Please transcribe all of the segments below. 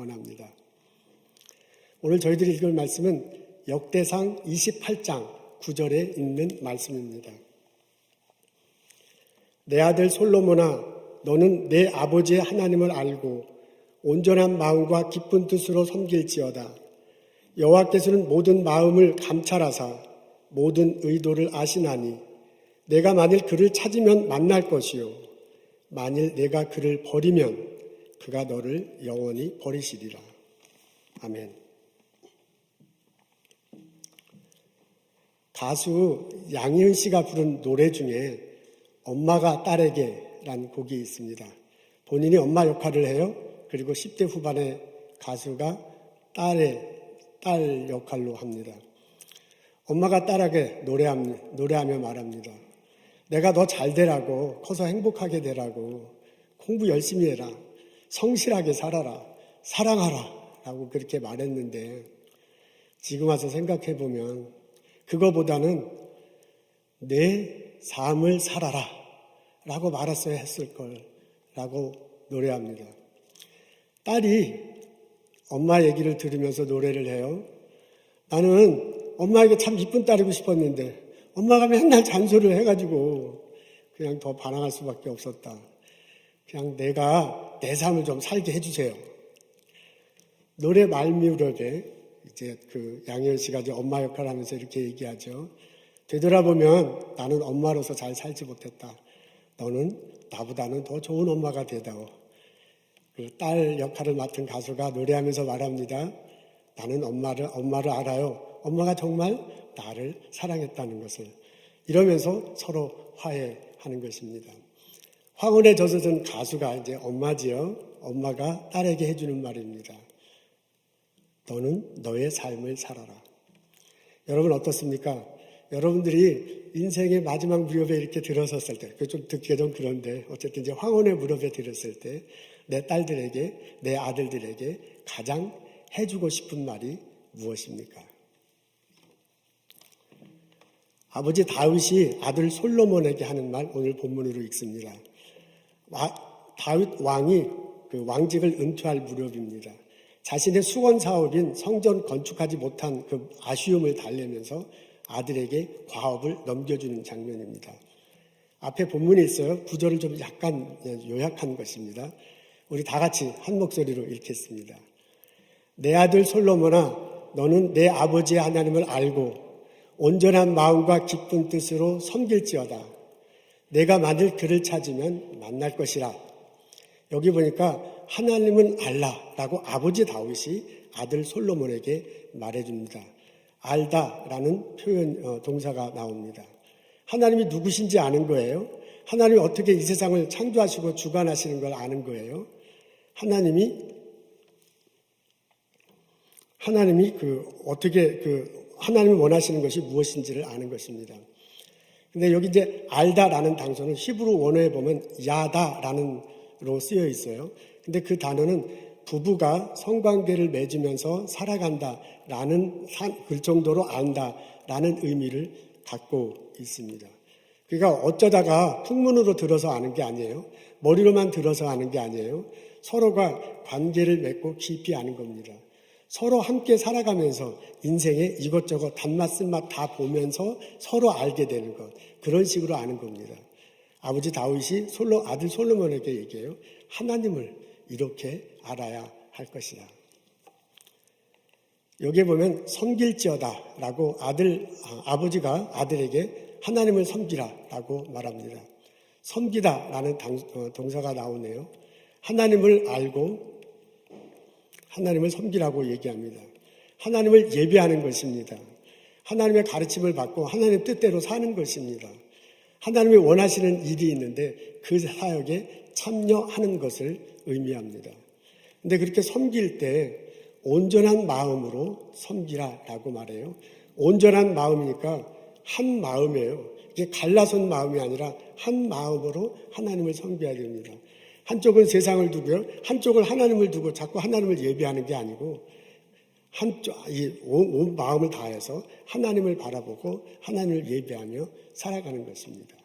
원합니다. 오늘 저희들이 읽을 말씀은 역대상 28장 9절에 있는 말씀입니다. 내 아들 솔로몬아, 너는 내 아버지의 하나님을 알고 온전한 마음과 기쁜 뜻으로 섬길지어다. 여호와께서는 모든 마음을 감찰하사 모든 의도를 아시나니 내가 만일 그를 찾으면 만날 것이요 만일 내가 그를 버리면 그가 너를 영원히 버리시리라. 아멘. 가수 양희은 씨가 부른 노래 중에 엄마가 딸에게라는 곡이 있습니다. 본인이 엄마 역할을 해요. 그리고 10대 후반의 가수가 딸 역할로 합니다. 엄마가 딸에게 노래하며 말합니다. 내가 너 잘 되라고, 커서 행복하게 되라고, 공부 열심히 해라, 성실하게 살아라, 사랑하라 라고 그렇게 말했는데 지금 와서 생각해 보면 그거보다는 내 삶을 살아라 라고 말했어야 했을 걸 라고 노래합니다. 딸이 엄마 얘기를 들으면서 노래를 해요. 나는 엄마에게 참 이쁜 딸이고 싶었는데 엄마가 맨날 잔소리를 해가지고 그냥 더 반항할 수밖에 없었다. 그냥 내가 내 삶을 좀 살게 해주세요. 노래 말미우력에 이제 그 양희은 씨가 이제 엄마 역할을 하면서 이렇게 얘기하죠. 되돌아보면 나는 엄마로서 잘 살지 못했다. 너는 나보다는 더 좋은 엄마가 되다오. 그 딸 역할을 맡은 가수가 노래하면서 말합니다. 나는 엄마를 알아요. 엄마가 정말 나를 사랑했다는 것을. 이러면서 서로 화해하는 것입니다. 황혼에 젖어든 가수가 이제 엄마지요. 엄마가 딸에게 해주는 말입니다. 너는 너의 삶을 살아라. 여러분 어떻습니까? 여러분들이 인생의 마지막 무렵에 이렇게 들어섰을 때, 좀 듣기가 좀 그런데 어쨌든 이제 황혼의 무렵에 들었을 때 내 딸들에게, 내 아들들에게 가장 해주고 싶은 말이 무엇입니까? 아버지 다윗이 아들 솔로몬에게 하는 말 오늘 본문으로 읽습니다. 다윗 왕이 그 왕직을 은퇴할 무렵입니다. 자신의 수건 사업인 성전 건축하지 못한 그 아쉬움을 달래면서 아들에게 과업을 넘겨주는 장면입니다. 앞에 본문이 있어요. 구절을 좀 약간 요약한 것입니다. 우리 다 같이 한 목소리로 읽겠습니다. 내 아들 솔로몬아, 너는 내 아버지의 하나님을 알고 온전한 마음과 기쁜 뜻으로 섬길지어다. 내가 만일 그를 찾으면 만날 것이라. 여기 보니까 하나님은 알라라고 아버지 다윗이 아들 솔로몬에게 말해줍니다. 알다라는 표현 동사가 나옵니다. 하나님이 누구신지 아는 거예요. 하나님이 어떻게 이 세상을 창조하시고 주관하시는 걸 아는 거예요. 하나님이 하나님이 원하시는 것이 무엇인지를 아는 것입니다. 근데 여기 이제 알다라는 단서는 히브리 원어에 보면 야다라는로 쓰여 있어요. 근데 그 단어는 부부가 성관계를 맺으면서 살아간다라는 그 정도로 안다라는 의미를 갖고 있습니다. 그러니까 어쩌다가 풍문으로 들어서 아는 게 아니에요. 머리로만 들어서 아는 게 아니에요. 서로가 관계를 맺고 깊이 아는 겁니다. 서로 함께 살아가면서 인생의 이것저것 단맛 쓴맛 다 보면서 서로 알게 되는 것. 그런 식으로 아는 겁니다. 아버지 다윗이 아들 솔로몬에게 얘기해요. 하나님을 이렇게 알아야 할 것이다. 여기에 보면 섬길지어다 라고 아버지가 아들에게 하나님을 섬기라 라고 말합니다. 섬기다 라는 동사가 나오네요. 하나님을 알고 하나님을 섬기라고 얘기합니다. 하나님을 예배하는 것입니다. 하나님의 가르침을 받고 하나님의 뜻대로 사는 것입니다. 하나님이 원하시는 일이 있는데 그 사역에 참여하는 것을 의미합니다. 근데 그렇게 섬길 때 온전한 마음으로 섬기라라고 말해요. 온전한 마음이니까 한 마음이에요. 이게 갈라선 마음이 아니라 한 마음으로 하나님을 섬겨야 됩니다. 한쪽은 세상을 두고요. 한쪽을 하나님을 두고 자꾸 하나님을 예배하는 게 아니고 온 마음을 다해서 하나님을 바라보고 하나님을 예배하며 살아가는 것입니다.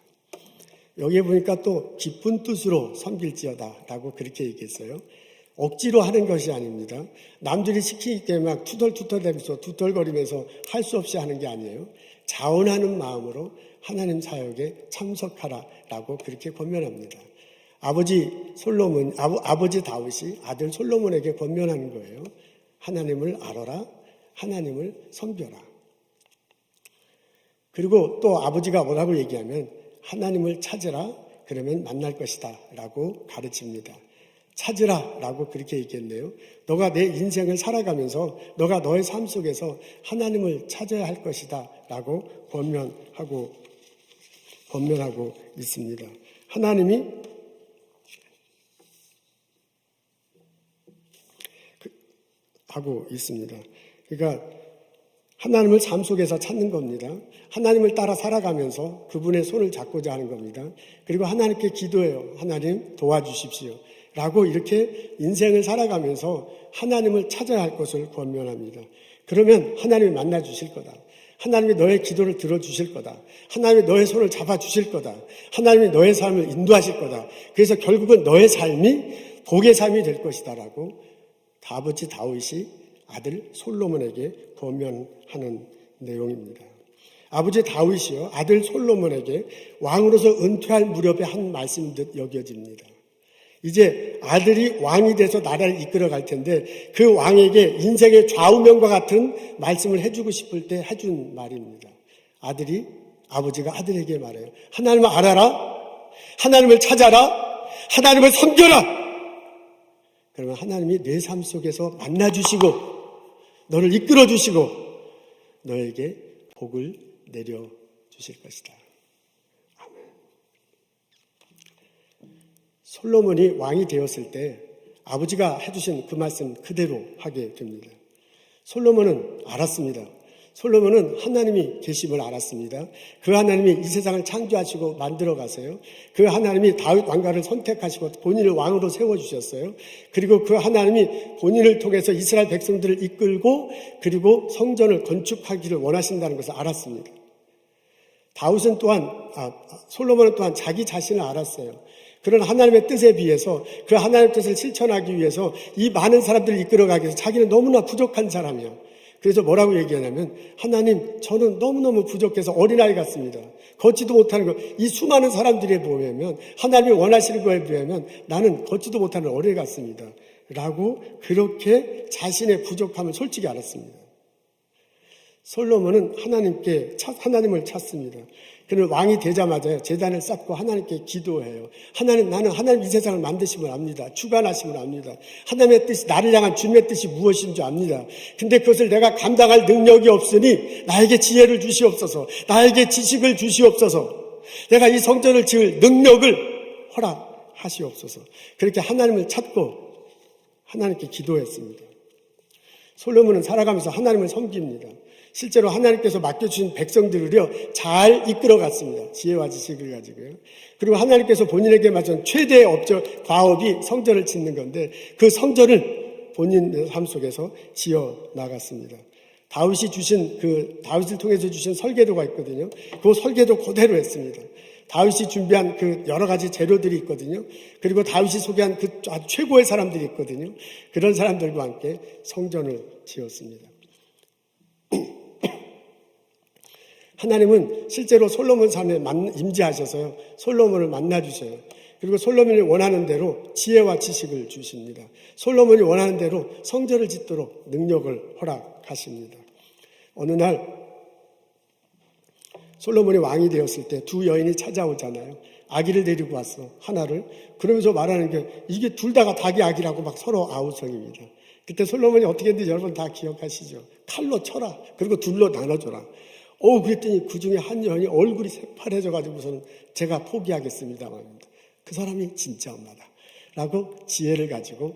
여기에 보니까 또 기쁜 뜻으로 섬길지어다 라고 그렇게 얘기했어요. 억지로 하는 것이 아닙니다. 남들이 시키기 때문에 막 투덜투덜대면서 두덜거리면서 할 수 없이 하는 게 아니에요. 자원하는 마음으로 하나님 사역에 참석하라라고 그렇게 권면합니다. 아버지 다윗이 아들 솔로몬에게 권면하는 거예요. 하나님을 알아라, 하나님을 섬겨라. 그리고 또 아버지가 뭐라고 얘기하면 하나님을 찾으라, 그러면 만날 것이다 라고 가르칩니다. 찾으라 라고 그렇게 얘기했네요. 너가 내 인생을 살아가면서 너가 너의 삶 속에서 하나님을 찾아야 할 것이다 라고 권면하고 있습니다. 하나님이 하고 있습니다. 그러니까 하나님을 삶 속에서 찾는 겁니다. 하나님을 따라 살아가면서 그분의 손을 잡고자 하는 겁니다. 그리고 하나님께 기도해요. 하나님 도와주십시오. 라고 이렇게 인생을 살아가면서 하나님을 찾아야 할 것을 권면합니다. 그러면 하나님이 만나 주실 거다. 하나님이 너의 기도를 들어주실 거다. 하나님이 너의 손을 잡아주실 거다. 하나님이 너의 삶을 인도하실 거다. 그래서 결국은 너의 삶이 복의 삶이 될 것이다 라고 아버지 다윗이 아들 솔로몬에게 권면하는 내용입니다. 아버지 다윗이요, 아들 솔로몬에게 왕으로서 은퇴할 무렵에 한 말씀인 듯 여겨집니다. 이제 아들이 왕이 돼서 나라를 이끌어 갈 텐데 그 왕에게 인생의 좌우명과 같은 말씀을 해주고 싶을 때 해준 말입니다. 아버지가 아들에게 말해요. 하나님을 알아라, 하나님을 찾아라, 하나님을 섬겨라. 그러면 하나님이 내 삶 속에서 만나주시고 너를 이끌어주시고 너에게 복을 내려주실 것이다. 아멘. 솔로몬이 왕이 되었을 때 아버지가 해주신 그 말씀 그대로 하게 됩니다. 솔로몬은 알았습니다. 솔로몬은 하나님이 계심을 알았습니다. 그 하나님이 이 세상을 창조하시고 만들어 가세요. 그 하나님이 다윗 왕가를 선택하시고 본인을 왕으로 세워주셨어요. 그리고 그 하나님이 본인을 통해서 이스라엘 백성들을 이끌고 그리고 성전을 건축하기를 원하신다는 것을 알았습니다. 솔로몬은 또한 자기 자신을 알았어요. 그런 하나님의 뜻에 비해서 그 하나님의 뜻을 실천하기 위해서 이 많은 사람들을 이끌어가기 위해서 자기는 너무나 부족한 사람이에요. 그래서 뭐라고 얘기하냐면 하나님 저는 너무너무 부족해서 어린아이 같습니다. 걷지도 못하는 것. 이 수많은 사람들에 비하면 하나님이 원하시는 거에 비하면 나는 걷지도 못하는 어린아이 같습니다. 라고 그렇게 자신의 부족함을 솔직히 알았습니다. 솔로몬은 하나님을 찾습니다. 그는 왕이 되자마자 제단을 쌓고 하나님께 기도해요. 하나님, 나는 하나님 이 세상을 만드심을 압니다. 주관하심을 압니다. 하나님의 뜻이, 나를 향한 주님의 뜻이 무엇인 줄 압니다. 근데 그것을 내가 감당할 능력이 없으니 나에게 지혜를 주시옵소서. 나에게 지식을 주시옵소서. 내가 이 성전을 지을 능력을 허락하시옵소서. 그렇게 하나님을 찾고 하나님께 기도했습니다. 솔로몬은 살아가면서 하나님을 섬깁니다. 실제로 하나님께서 맡겨주신 백성들을요 잘 이끌어갔습니다. 지혜와 지식을 가지고요. 그리고 하나님께서 본인에게 맡은 최대의 과업이 성전을 짓는 건데 그 성전을 본인의 삶 속에서 지어 나갔습니다. 다윗을 통해서 주신 설계도가 있거든요. 그 설계도 그대로 했습니다. 다윗이 준비한 그 여러 가지 재료들이 있거든요. 그리고 다윗이 소개한 그 아주 최고의 사람들이 있거든요. 그런 사람들과 함께 성전을 지었습니다. 하나님은 실제로 솔로몬 삶에 임재하셔서요. 솔로몬을 만나주셔요. 그리고 솔로몬이 원하는 대로 지혜와 지식을 주십니다. 솔로몬이 원하는 대로 성전을 짓도록 능력을 허락하십니다. 어느 날 솔로몬이 왕이 되었을 때 두 여인이 찾아오잖아요. 아기를 데리고 왔어. 하나를. 그러면서 말하는 게 이게 둘 다가 닭이 아기라고 막 서로 아우성입니다. 그때 솔로몬이 어떻게 했는지 여러분 다 기억하시죠? 칼로 쳐라. 그리고 둘로 나눠줘라. 그랬더니 그 중에 한 여인이 얼굴이 새파래져가지고서는 제가 포기하겠습니다만 그 사람이 진짜 엄마다. 라고 지혜를 가지고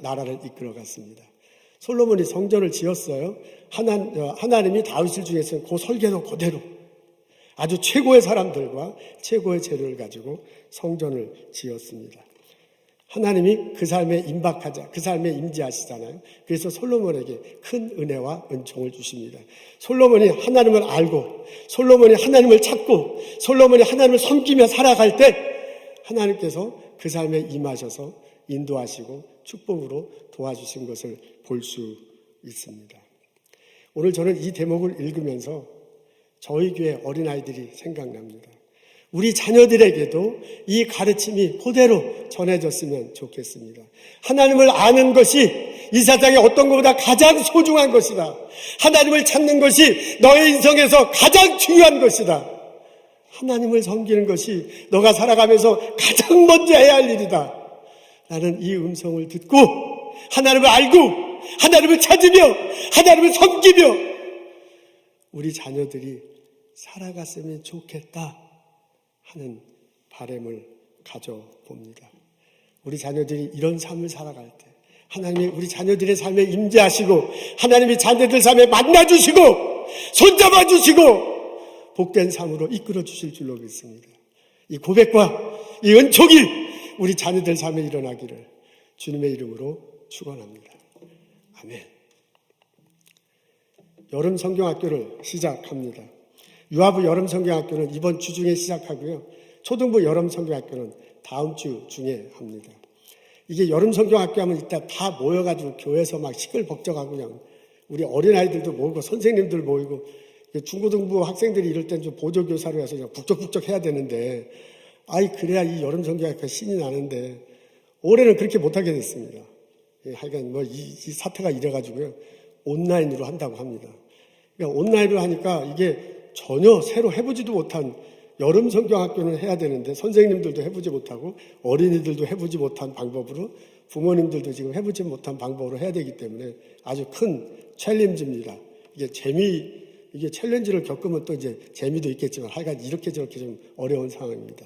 나라를 이끌어갔습니다. 솔로몬이 성전을 지었어요. 하나님이 다윗을 중에서 그 설계도 그대로 아주 최고의 사람들과 최고의 재료를 가지고 성전을 지었습니다. 하나님이 그 삶에 그 삶에 임재하시잖아요. 그래서 솔로몬에게 큰 은혜와 은총을 주십니다. 솔로몬이 하나님을 알고, 솔로몬이 하나님을 찾고, 솔로몬이 하나님을 섬기며 살아갈 때 하나님께서 그 삶에 임하셔서 인도하시고 축복으로 도와주신 것을 볼 수 있습니다. 오늘 저는 이 대목을 읽으면서 저희 교회 어린아이들이 생각납니다. 우리 자녀들에게도 이 가르침이 그대로 전해졌으면 좋겠습니다. 하나님을 아는 것이 이 세상에 어떤 것보다 가장 소중한 것이다. 하나님을 찾는 것이 너의 인생에서 가장 중요한 것이다. 하나님을 섬기는 것이 너가 살아가면서 가장 먼저 해야 할 일이다. 나는 이 음성을 듣고 하나님을 알고 하나님을 찾으며 하나님을 섬기며 우리 자녀들이 살아갔으면 좋겠다 하는 바람을 가져봅니다. 우리 자녀들이 이런 삶을 살아갈 때 하나님이 우리 자녀들의 삶에 임재하시고 하나님이 자녀들 삶에 만나주시고 손잡아주시고 복된 삶으로 이끌어 주실 줄로 믿습니다. 이 고백과 이 은총이 우리 자녀들 삶에 일어나기를 주님의 이름으로 축원합니다. 아멘. 여름 성경학교를 시작합니다. 유아부 여름 성경학교는 이번 주 중에 시작하고요. 초등부 여름 성경학교는 다음 주 중에 합니다. 이게 여름 성경학교 하면 이따 다 모여가지고 교회에서 막 시끌벅적하고 그냥 우리 어린아이들도 모이고 선생님들 모이고 중고등부 학생들이 이럴 땐 좀 보조교사로 해서 그냥 북적북적 해야 되는데 그래야 이 여름 성경학교 신이 나는데 올해는 그렇게 못하게 됐습니다. 하여간 이 사태가 이래가지고요. 온라인으로 한다고 합니다. 그러니까 온라인으로 하니까 이게 전혀 새로 해보지도 못한 여름 성경학교는 해야 되는데 선생님들도 해보지 못하고 어린이들도 해보지 못한 방법으로 부모님들도 지금 해보지 못한 방법으로 해야 되기 때문에 아주 큰 챌린지입니다. 이게 챌린지를 겪으면 또 이제 재미도 있겠지만 하여간 이렇게 저렇게 좀 어려운 상황입니다.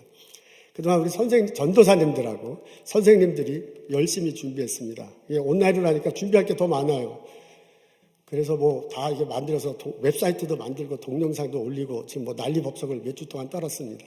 그동안 우리 전도사님들하고 선생님들이 열심히 준비했습니다. 이게 온라인으로 하니까 준비할 게 더 많아요. 그래서 다 이게 만들어서 웹사이트도 만들고 동영상도 올리고 지금 난리법석을 몇 주 동안 떨었습니다.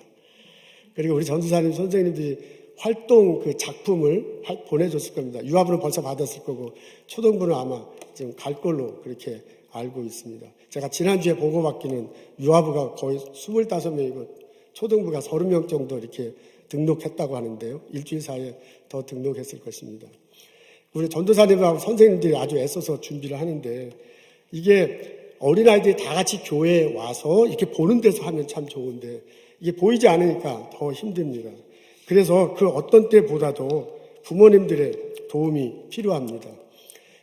그리고 우리 전도사님 선생님들이 활동 그 작품을 보내줬을 겁니다. 유아부는 벌써 받았을 거고 초등부는 아마 지금 갈 걸로 그렇게 알고 있습니다. 제가 지난주에 보고받기는 유아부가 거의 25명이고 초등부가 30명 정도 이렇게 등록했다고 하는데요. 일주일 사이에 더 등록했을 것입니다. 우리 전도사님하고 선생님들이 아주 애써서 준비를 하는데 이게 어린아이들이 다 같이 교회에 와서 이렇게 보는 데서 하면 참 좋은데 이게 보이지 않으니까 더 힘듭니다. 그래서 그 어떤 때보다도 부모님들의 도움이 필요합니다.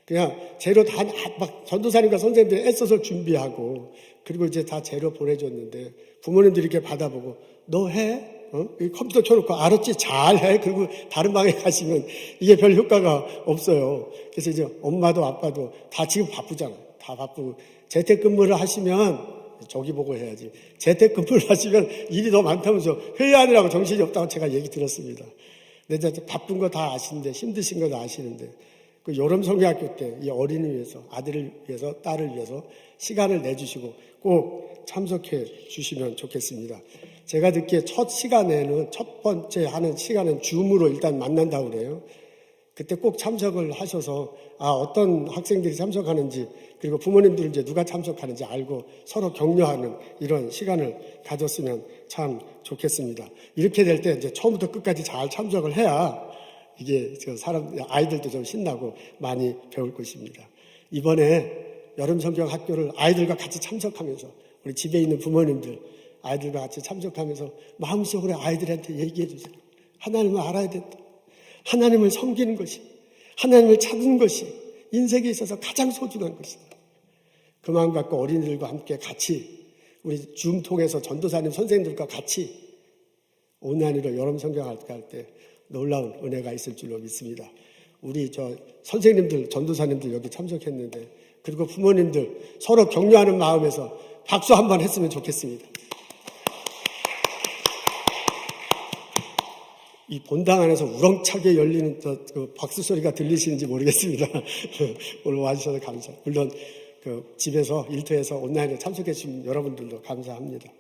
그냥 재료 다 막 전도사님과 선생님들이 애써서 준비하고 그리고 이제 다 재료 보내줬는데 부모님들이 이렇게 받아보고 너 해? 컴퓨터 켜놓고 알았지? 잘해. 그리고 다른 방에 가시면 이게 별 효과가 없어요. 그래서 이제 엄마도 아빠도 다 지금 바쁘잖아요. 다 바쁘고 재택근무를 하시면 저기 보고 해야지. 재택근무를 하시면 일이 더 많다면서 회의하느라고 정신이 없다고 제가 얘기 들었습니다. 근데 이제 바쁜 거 다 아시는데 힘드신 거 다 아시는데 그 여름 성경학교 때 이 어린이를 위해서 아들을 위해서 딸을 위해서 시간을 내주시고 꼭 참석해 주시면 좋겠습니다. 제가 듣기에 첫 번째 하는 시간은 줌으로 일단 만난다고 그래요. 그때 꼭 참석을 하셔서 어떤 학생들이 참석하는지 그리고 부모님들은 이제 누가 참석하는지 알고 서로 격려하는 이런 시간을 가졌으면 참 좋겠습니다. 이렇게 될 때 이제 처음부터 끝까지 잘 참석을 해야 이게 아이들도 좀 신나고 많이 배울 것입니다. 이번에 여름 성경 학교를 아이들과 같이 참석하면서 우리 집에 있는 부모님들 아이들과 같이 참석하면서 마음속으로 아이들한테 얘기해 주세요. 하나님을 알아야 된다. 하나님을 섬기는 것이 하나님을 찾는 것이 인생에 있어서 가장 소중한 것이다. 그 마음 갖고 어린이들과 함께 같이 우리 줌 통해서 전도사님 선생님들과 같이 온라인으로 여름 성경학교 할 때 놀라운 은혜가 있을 줄로 믿습니다. 우리 선생님들 전도사님들 여기 참석했는데 그리고 부모님들 서로 격려하는 마음에서 박수 한번 했으면 좋겠습니다. 이 본당 안에서 우렁차게 열리는 그 박수 소리가 들리시는지 모르겠습니다. 오늘 와주셔서 감사합니다. 물론 집에서 일터에서 온라인에 참석해 주신 여러분들도 감사합니다.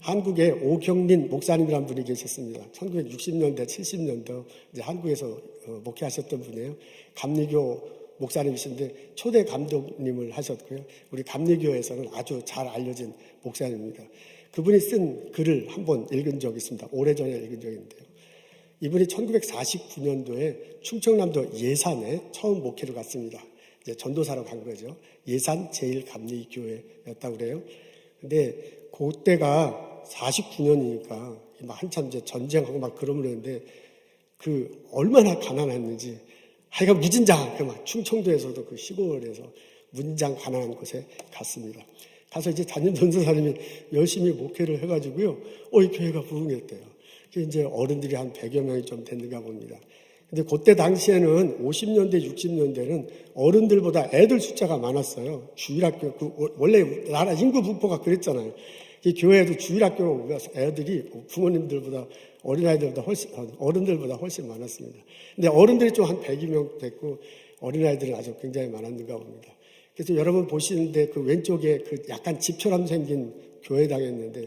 한국에 오경민 목사님이라는 분이 계셨습니다. 1960년대, 70년대 이제 한국에서 목회하셨던 분이에요. 감리교 목사님이신데 초대 감독님을 하셨고요. 우리 감리교에서는 아주 잘 알려진 목사님입니다. 그분이 쓴 글을 한번 읽은 적이 있습니다. 오래전에 읽은 적이 있는데요. 이분이 1949년도에 충청남도 예산에 처음 목회를 갔습니다. 이제 전도사로 간 거죠. 예산 제1감리교회였다고 그래요. 근데 그때가 49년이니까 한참 이제 전쟁하고 막 그러는데 그 얼마나 가난했는지 하여간 무진장 막 충청도에서도 그 시골에서 무진장 가난한 곳에 갔습니다. 가서 이제 담임 전도사님이 열심히 목회를 해가지고요. 이 교회가 부흥했대요. 이제 어른들이 한 100여 명이 좀 됐는가 봅니다. 근데 그때 당시에는 50년대, 60년대는 어른들보다 애들 숫자가 많았어요. 주일학교, 원래 나라 인구 분포가 그랬잖아요. 이 교회에도 주일학교로 오면서 애들이 부모님들보다 어른들보다 훨씬 많았습니다. 근데 어른들이 좀 한 100여 됐고 어린아이들은 아주 굉장히 많았는가 봅니다. 그래서 여러분 보시는데 그 왼쪽에 그 약간 집처럼 생긴 교회당이었는데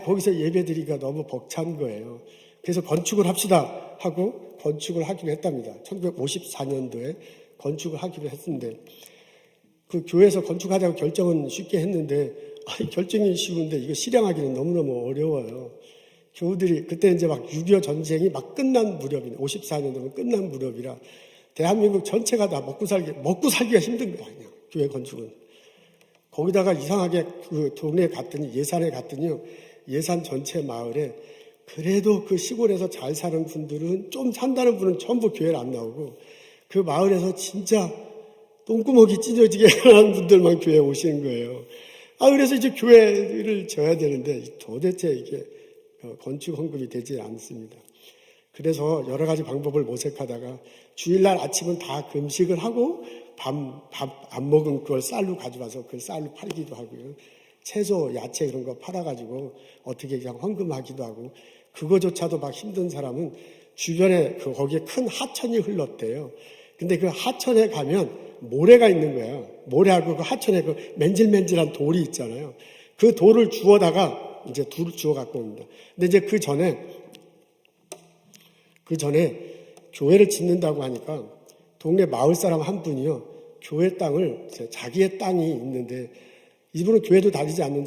거기서 예배드리기가 너무 벅찬 거예요. 그래서 건축을 합시다 하고 건축을 하기로 했답니다. 1954년도에 건축을 하기로 했는데 그 교회에서 건축하자고 결정은 쉽게 했는데 결정이 쉬운데 이거 실행하기는 너무너무 어려워요. 교우들이 그때 이제 막 6.25 전쟁이 막 끝난 무렵이네. 54년도면 끝난 무렵이라 대한민국 전체가 다 먹고 살기가 힘든 거야. 그냥 교회 건축은. 거기다가 이상하게 그 동네에 갔더니 예산에 갔더니요. 예산 전체 마을에 그래도 그 시골에서 잘 사는 분들은 좀 산다는 분은 전부 교회를 안 나오고 그 마을에서 진짜 똥구멍이 찢어지게 하는 분들만 교회에 오시는 거예요. 그래서 이제 교회를 져야 되는데 도대체 이게 건축 헌금이 되지 않습니다. 그래서 여러 가지 방법을 모색하다가 주일날 아침은 다 금식을 하고 밥 안 먹은 그걸 쌀로 가져와서 그 쌀로 팔기도 하고요. 채소, 야채 이런 거 팔아가지고 어떻게 그냥 헌금하기도 하고 그거조차도 막 힘든 사람은 주변에 거기에 큰 하천이 흘렀대요. 근데 그 하천에 가면 모래가 있는 거예요. 모래하고 그 하천에 그 맨질맨질한 돌이 있잖아요. 그 돌을 주워다가 이제 둘을 주워 갖고 옵니다. 근데 이제 그 전에 교회를 짓는다고 하니까 동네 마을 사람 한 분이요. 교회 땅을 자기의 땅이 있는데 이분은 교회도 다니지 않는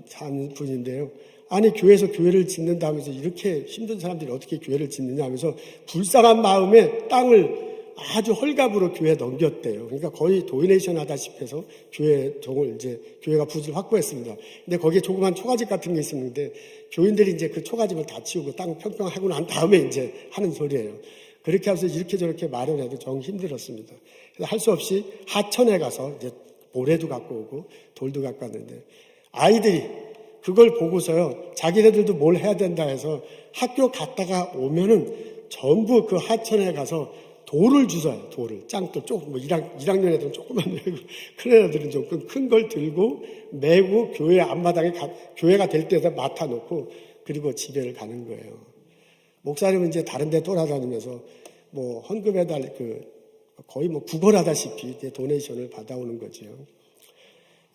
사는 분인데요. 아니 교회에서 교회를 짓는다 하면서 이렇게 힘든 사람들이 어떻게 교회를 짓느냐 하면서 불쌍한 마음에 땅을 아주 헐값으로 교회에 넘겼대요. 그러니까 거의 도네이션 하다시피 해서 교회가 부지를 확보했습니다. 근데 거기에 조그만 초가집 같은 게 있었는데 교인들이 이제 그 초가집을 다 치우고 땅 평평하고 난 다음에 이제 하는 소리예요. 그렇게 하면서 이렇게 저렇게 마련해도 정 힘들었습니다. 그래서 할 수 없이 하천에 가서 이제 모래도 갖고 오고 돌도 갖고 왔는데 아이들이 그걸 보고서요. 자기네들도 뭘 해야 된다 해서 학교 갔다가 오면은 전부 그 하천에 가서 돌을 주워요. 돌을. 짱돌 조금 1학년 애들은 조금만 메고 큰 애들은 좀 큰 걸 들고 메고 교회 앞마당에 교회가 될 때에다 맡아놓고 그리고 집에를 가는 거예요. 목사님은 이제 다른 데 돌아다니면서 헌금해달 거의 구걸하다시피 이제 도네이션을 받아오는 거죠.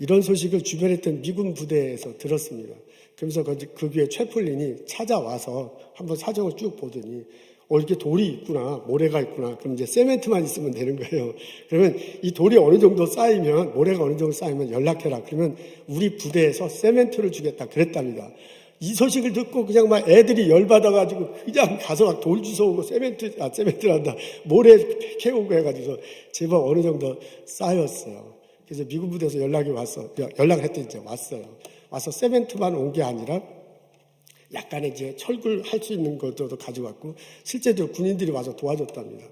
이런 소식을 주변에 있던 미군 부대에서 들었습니다. 그러면서 그 교회 채플린이 찾아와서 한번 사정을 쭉 보더니 이렇게 돌이 있구나, 모래가 있구나. 그럼 이제 세멘트만 있으면 되는 거예요. 그러면 이 돌이 어느 정도 쌓이면, 모래가 어느 정도 쌓이면 연락해라. 그러면 우리 부대에서 세멘트를 주겠다. 그랬답니다. 이 소식을 듣고 그냥 막 애들이 열받아가지고 그냥 가서 막 돌 주워오고 세멘트란다. 모래 캐오고 해가지고 제법 어느 정도 쌓였어요. 그래서 미군 부대에서 연락을 했더니 이제 왔어요. 와서 세멘트만 온 게 아니라 약간의 이제 철굴할 수 있는 것도 가져왔고 실제로 군인들이 와서 도와줬답니다.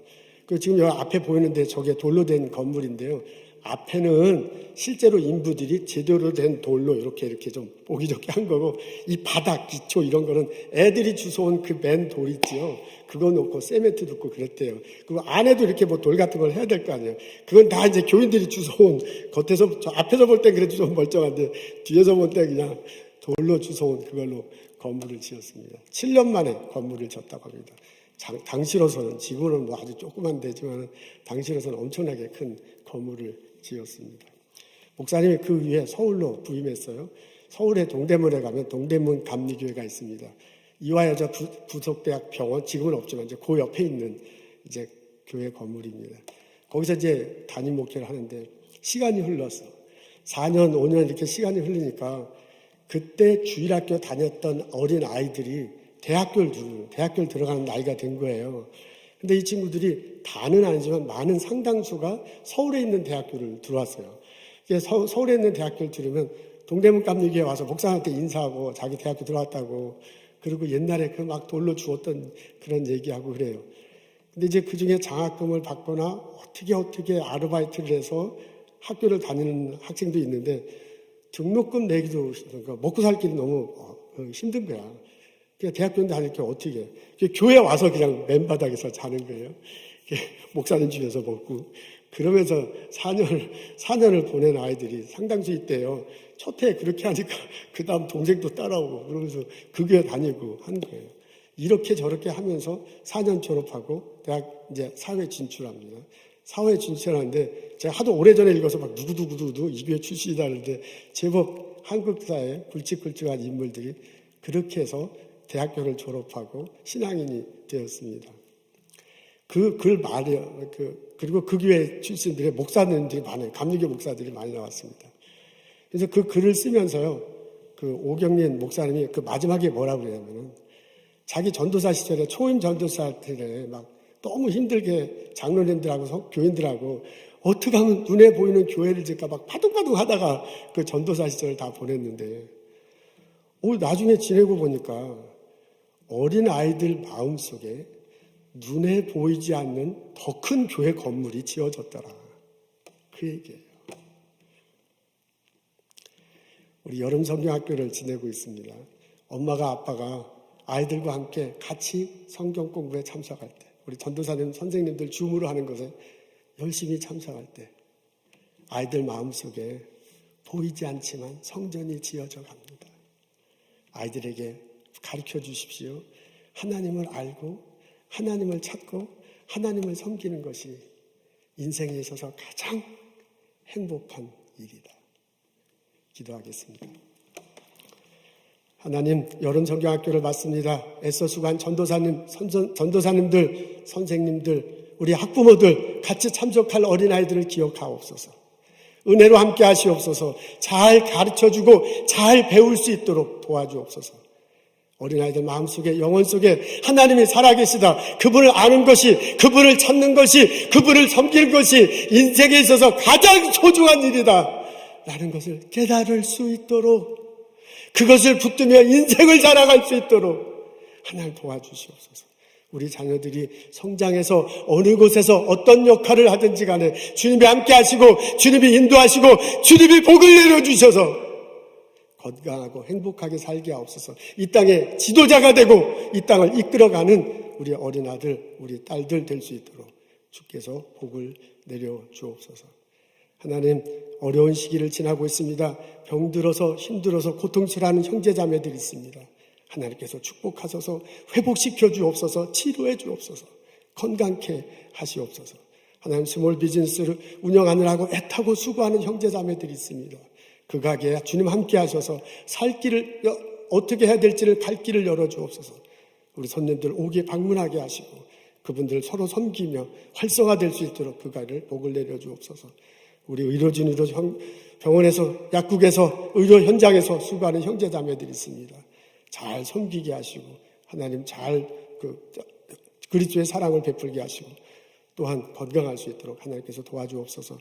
그 지금 여기 앞에 보이는데 저게 돌로 된 건물인데요. 앞에는 실제로 인부들이 제대로 된 돌로 이렇게 좀 보기 좋게 한 거고 이 바닥, 기초 이런 거는 애들이 주워온 그 맨 돌 있지요. 그거 놓고 세멘트 넣고 그랬대요. 그리고 안에도 이렇게 돌 같은 걸 해야 될 거 아니에요. 그건 다 이제 교인들이 주워온 겉에서 저 앞에서 볼 땐 그래도 좀 멀쩡한데 뒤에서 볼 때 그냥 돌로 주워온 그걸로 건물을 지었습니다. 7년 만에 건물을 지었다고 합니다. 당시로서는 지금은 아주 조그만 데지만 당시로서는 엄청나게 큰 건물을 지었습니다. 목사님이 그 위에 서울로 부임했어요. 서울의 동대문에 가면 동대문 감리교회가 있습니다. 이화여자 부속대학 병원 지금은 없지만 이제 그 옆에 있는 이제 교회 건물입니다. 거기서 이제 담임 목회를 하는데 시간이 흘렀어. 4년, 5년 이렇게 시간이 흐르니까 그때 주일학교 다녔던 어린 아이들이 대학교를 들어가는 나이가 된 거예요. 근데 이 친구들이 다는 아니지만 많은 상당수가 서울에 있는 대학교를 들어왔어요. 서울에 있는 대학교를 들으면 동대문 깜리기에 와서 목사한테 인사하고 자기 대학교 들어왔다고, 그리고 옛날에 그 막 돌로 주웠던 그런 얘기하고 그래요. 근데 이제 그 중에 장학금을 받거나 어떻게 아르바이트를 해서 학교를 다니는 학생도 있는데 등록금 내기도 먹고 살 길이 너무 힘든 거야. 그냥 대학교 다닐 게 어떻게 해. 교회 와서 그냥 맨바닥에서 자는 거예요. 목사님 집에서 먹고. 그러면서 4년을 보낸 아이들이 상당수 있대요. 첫해 그렇게 하니까 그 다음 동생도 따라오고 그러면서 그 교회 다니고 하는 거예요. 이렇게 저렇게 하면서 4년 졸업하고 대학 이제 사회 진출합니다. 사회 진출하는데 제가 하도 오래전에 읽어서 막 누구도 이 교회 출신이다 하는데 제법 한국 사회에 굵직굵직한 인물들이 그렇게 해서 대학교를 졸업하고 신앙인이 되었습니다. 글 말이요. 그리고 그 교회 출신들의 목사님들이 많아요. 감리교 목사들이 많이 나왔습니다. 그래서 그 글을 쓰면서요, 그 오경린 목사님이 그 마지막에 뭐라고 그러냐면은 자기 전도사 시절에 초임 전도사 때에 막 너무 힘들게 장로님들하고 교인들하고 어떻게 하면 눈에 보이는 교회를 짓까 막 파둥파둥 하다가 그 전도사 시절을 다 보냈는데 나중에 지내고 보니까 어린 아이들 마음속에 눈에 보이지 않는 더 큰 교회 건물이 지어졌더라. 그 얘기예요. 우리 여름 성경학교를 지내고 있습니다. 엄마가 아빠가 아이들과 함께 같이 성경 공부에 참석할 때, 우리 전도사님 선생님들 줌으로 하는 것에 열심히 참석할 때 아이들 마음속에 보이지 않지만 성전이 지어져 갑니다. 아이들에게 가르쳐 주십시오. 하나님을 알고 하나님을 찾고 하나님을 섬기는 것이 인생에 있어서 가장 행복한 일이다. 기도하겠습니다. 하나님, 여름 성경학교를 맡습니다. 애써 수고한 전도사님들, 선생님들, 우리 학부모들, 같이 참석할 어린아이들을 기억하옵소서. 은혜로 함께 하시옵소서. 잘 가르쳐주고 잘 배울 수 있도록 도와주옵소서. 어린아이들 마음속에, 영혼 속에 하나님이 살아계시다. 그분을 아는 것이, 그분을 찾는 것이, 그분을 섬기는 것이 인생에 있어서 가장 소중한 일이다 라는 것을 깨달을 수 있도록, 그것을 붙들며 인생을 살아갈 수 있도록 하나님 도와주시옵소서. 우리 자녀들이 성장해서 어느 곳에서 어떤 역할을 하든지 간에 주님이 함께 하시고 주님이 인도하시고 주님이 복을 내려주셔서 건강하고 행복하게 살게 하옵소서. 이 땅의 지도자가 되고 이 땅을 이끌어가는 우리 어린 아들, 우리 딸들 될 수 있도록 주께서 복을 내려주옵소서. 하나님, 어려운 시기를 지나고 있습니다. 병들어서 힘들어서 고통스러워하는 형제자매들이 있습니다. 하나님께서 축복하셔서 회복시켜 주옵소서. 치료해 주옵소서. 건강케 하시옵소서. 하나님, 스몰 비즈니스를 운영하느라고 애타고 수고하는 형제자매들이 있습니다. 그 가게에 주님 함께 하셔서 살 길을 어떻게 해야 될지를 갈 길을 열어주옵소서. 우리 손님들 오게 방문하게 하시고 그분들 서로 섬기며 활성화될 수 있도록 그 가게를 복을 내려주옵소서. 우리 의료진, 병원에서, 약국에서, 의료 현장에서 수고하는 형제자매들이 있습니다. 잘 섬기게 하시고 하나님 잘 그리스도의 사랑을 베풀게 하시고 또한 건강할 수 있도록 하나님께서 도와주옵소서.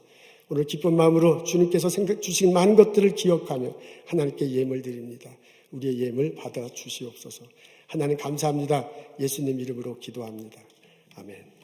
오늘 기쁜 마음으로 주님께서 주신 많은 것들을 기억하며 하나님께 예물 드립니다. 우리의 예물 받아 주시옵소서. 하나님 감사합니다. 예수님 이름으로 기도합니다. 아멘.